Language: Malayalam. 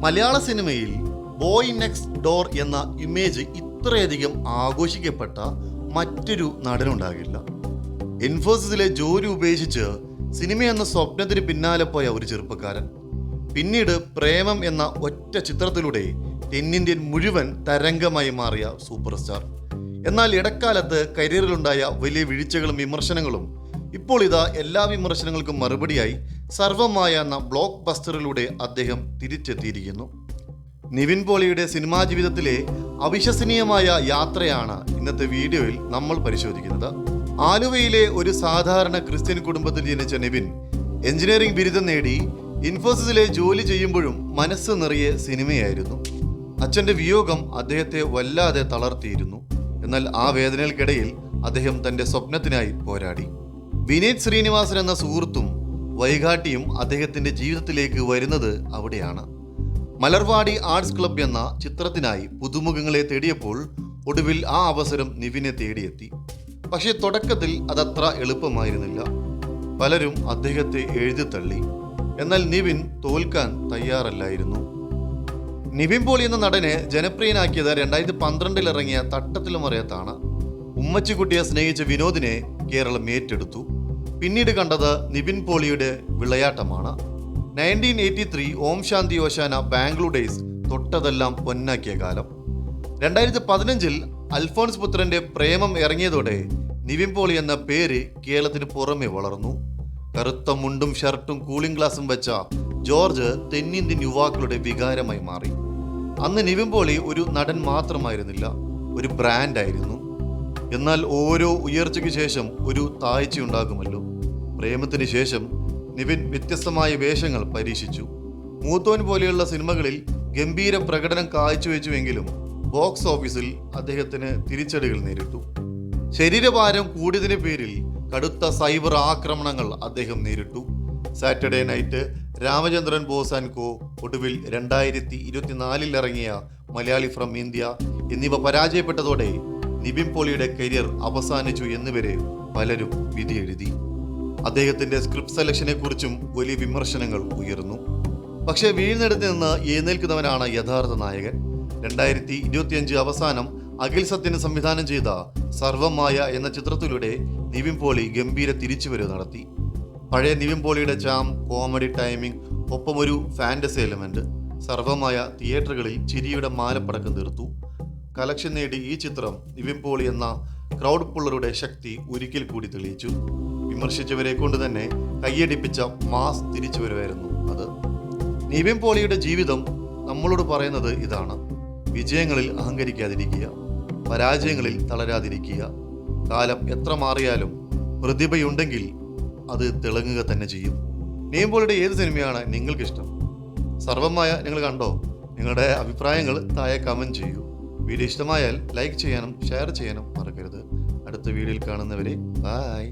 മലയാള സിനിമയിൽ ബോയ് നെക്സ്റ്റ് ഡോർ എന്ന ഇമേജ് ഇത്രയധികം ആഘോഷിക്കപ്പെട്ട മറ്റൊരു നടനുണ്ടാകില്ല. ഇൻഫോസിസിലെ ജോലി ഉപേക്ഷിച്ച് സിനിമ എന്ന സ്വപ്നത്തിന് പിന്നാലെ പോയ ഒരു ചെറുപ്പക്കാരൻ പിന്നീട് പ്രേമം എന്ന ഒറ്റ ചിത്രത്തിലൂടെ തെന്നിന്ത്യൻ മുഴുവൻ തരംഗമായി മാറിയ സൂപ്പർ സ്റ്റാർ. എന്നാൽ ഇടക്കാലത്ത് കരിയറിലുണ്ടായ വലിയ വീഴ്ചകളും വിമർശനങ്ങളും ഇപ്പോൾ ഇതാ എല്ലാ വിമർശനങ്ങൾക്കും മറുപടിയായി സർവമായ എന്ന ബ്ലോക്ക് ബസ്റ്ററിലൂടെ അദ്ദേഹം തിരിച്ചെത്തിയിരിക്കുന്നു. നിവിൻ പോളിയുടെ സിനിമാ ജീവിതത്തിലെ അവിശ്വസനീയമായ യാത്രയാണ് ഇന്നത്തെ വീഡിയോയിൽ നമ്മൾ പരിശോധിക്കുന്നത്. ആലുവയിലെ ഒരു സാധാരണ ക്രിസ്ത്യൻ കുടുംബത്തിൽ ജനിച്ച നിവിൻ എഞ്ചിനീയറിംഗ് ബിരുദം നേടി ഇൻഫോസിസിലെ ജോലി ചെയ്യുമ്പോഴും മനസ്സ് നിറയെ സിനിമയായിരുന്നു. അച്ഛൻ്റെ വിയോഗം അദ്ദേഹത്തെ വല്ലാതെ തളർത്തിയിരുന്നു. എന്നാൽ ആ വേദനകൾക്കിടയിൽ അദ്ദേഹം തൻ്റെ സ്വപ്നത്തിനായി പോരാടി. വിനീത് ശ്രീനിവാസൻ എന്ന സുഹൃത്തും വൈകാട്ടിയും അദ്ദേഹത്തിൻ്റെ ജീവിതത്തിലേക്ക് വരുന്നത് അവിടെയാണ്. മലർവാടി ആർട്സ് ക്ലബ് എന്ന ചിത്രത്തിനായി പുതുമുഖങ്ങളെ തേടിയപ്പോൾ ഒടുവിൽ ആ അവസരം നിവിനെ തേടിയെത്തി. പക്ഷേ തുടക്കത്തിൽ അതത്ര എളുപ്പമായിരുന്നില്ല. പലരും അദ്ദേഹത്തെ എഴുതിത്തള്ളി. എന്നാൽ നിവിൻ തോൽക്കാൻ തയ്യാറല്ലായിരുന്നു. നിവിൻ പോളി എന്ന നടനെ ജനപ്രിയനാക്കിയത് 2012 ഇറങ്ങിയ തട്ടത്തിലും മറിയത്താണ്. ഉമ്മച്ചിക്കുട്ടിയെ സ്നേഹിച്ച വിനോദിനെ കേരളം ഏറ്റെടുത്തു. പിന്നീട് കണ്ടത് നിവിൻ പോളിയുടെ വിളയാട്ടമാണ്. 1983 ഓം ശാന്തി ഓശാന ബാംഗ്ലൂർ ഡേയ്സ് തൊട്ടതെല്ലാം പൊന്നാക്കിയ കാലം. 2015 അൽഫോൺസ് പുത്രന്റെ പ്രേമം ഇറങ്ങിയതോടെ നിവിൻ പോളി എന്ന പേര് കേരളത്തിന് പുറമെ വളർന്നു. കറുത്ത മുണ്ടും ഷർട്ടും കൂളിംഗ് ഗ്ലാസും വെച്ച ജോർജ് തെന്നിന്ത്യൻ യുവാക്കളുടെ വികാരമായി മാറി. അന്ന് നിവിൻ പോളി ഒരു നടൻ മാത്രമായിരുന്നില്ല, ഒരു ബ്രാൻഡായിരുന്നു. എന്നാൽ ഓരോ ഉയർച്ചയ്ക്ക് ശേഷം ഒരു താഴ്ചയുണ്ടാകുമല്ലോ. പ്രേമത്തിന് ശേഷം നിവിൻ വ്യത്യസ്തമായ വേഷങ്ങൾ പരീക്ഷിച്ചു. മൂത്തോൻ പോലെയുള്ള സിനിമകളിൽ ഗംഭീര പ്രകടനം കാഴ്ചവെച്ചുവെങ്കിലും ബോക്സ് ഓഫീസിൽ അദ്ദേഹത്തിന് തിരിച്ചടികൾ നേരിട്ടു. ശരീരഭാരം കൂടിയതിന് പേരിൽ കടുത്ത സൈബർ ആക്രമണങ്ങൾ അദ്ദേഹം നേരിട്ടു. Saturday night, Ramachandran boss and co, ഒടുവിൽ 2024 ഇറങ്ങിയ മലയാളി ഫ്രം ഇന്ത്യ എന്നിവ പരാജയപ്പെട്ടതോടെ നിവിൻ പോളിയുടെ കരിയർ അവസാനിച്ചു എന്നിവരെ പലരും വിധിയെഴുതി. അദ്ദേഹത്തിന്റെ സ്ക്രിപ്റ്റ് സെലക്ഷനെ കുറിച്ചും വലിയ വിമർശനങ്ങൾ ഉയർന്നു. പക്ഷേ വീഴ്ന്നിടത്ത് നിന്ന് എഴുന്നേൽക്കുന്നവനാണ് യഥാർത്ഥ നായകൻ. 2025 അവസാനം അഖിൽ സത്യന് സംവിധാനം ചെയ്ത സർവമായ എന്ന ചിത്രത്തിലൂടെ നിവിൻ പോളി ഗംഭീര തിരിച്ചുവരവ് നടത്തി. പഴയ നിവിൻ പോളിയുടെ ചാം, കോമഡി ടൈമിംഗ്, ഒപ്പം ഒരു ഫാന്റസി എലമെന്റ് സർവമായ തിയേറ്ററുകളിൽ ചിരിയുടെ മാലപ്പടക്കം തീർത്തു. കളക്ഷൻ നേടി ഈ ചിത്രം നിവിൻ പോളി എന്ന ക്രൗഡ് പുള്ളറുടെ ശക്തി ഒരിക്കൽ കൂടി തെളിയിച്ചു. വിമർശിച്ചവരെ കൊണ്ട് തന്നെ കയ്യടിപ്പിച്ച മാസ് തിരിച്ചുവരവായിരുന്നു അത്. നിവിൻ പോളിയുടെ ജീവിതം നമ്മളോട് പറയുന്നത് ഇതാണ്: വിജയങ്ങളിൽ അഹങ്കരിക്കാതിരിക്കുക, പരാജയങ്ങളിൽ തളരാതിരിക്കുക. കാലം എത്ര മാറിയാലും പ്രതിഭയുണ്ടെങ്കിൽ അത് തിളങ്ങുക തന്നെ ചെയ്യും. നിവിൻ പോളിയുടെ ഏത് സിനിമയാണ് നിങ്ങൾക്കിഷ്ടം? സർവമായ നിങ്ങൾ കണ്ടോ? നിങ്ങളുടെ അഭിപ്രായങ്ങൾ താഴെ കമൻറ്റ് ചെയ്യൂ. വീഡിയോ ഇഷ്ടമായാൽ ലൈക്ക് ചെയ്യാനും ഷെയർ ചെയ്യാനും മറക്കരുത്. അടുത്ത വീഡിയോയിൽ കാണുന്നവരെ ബൈ.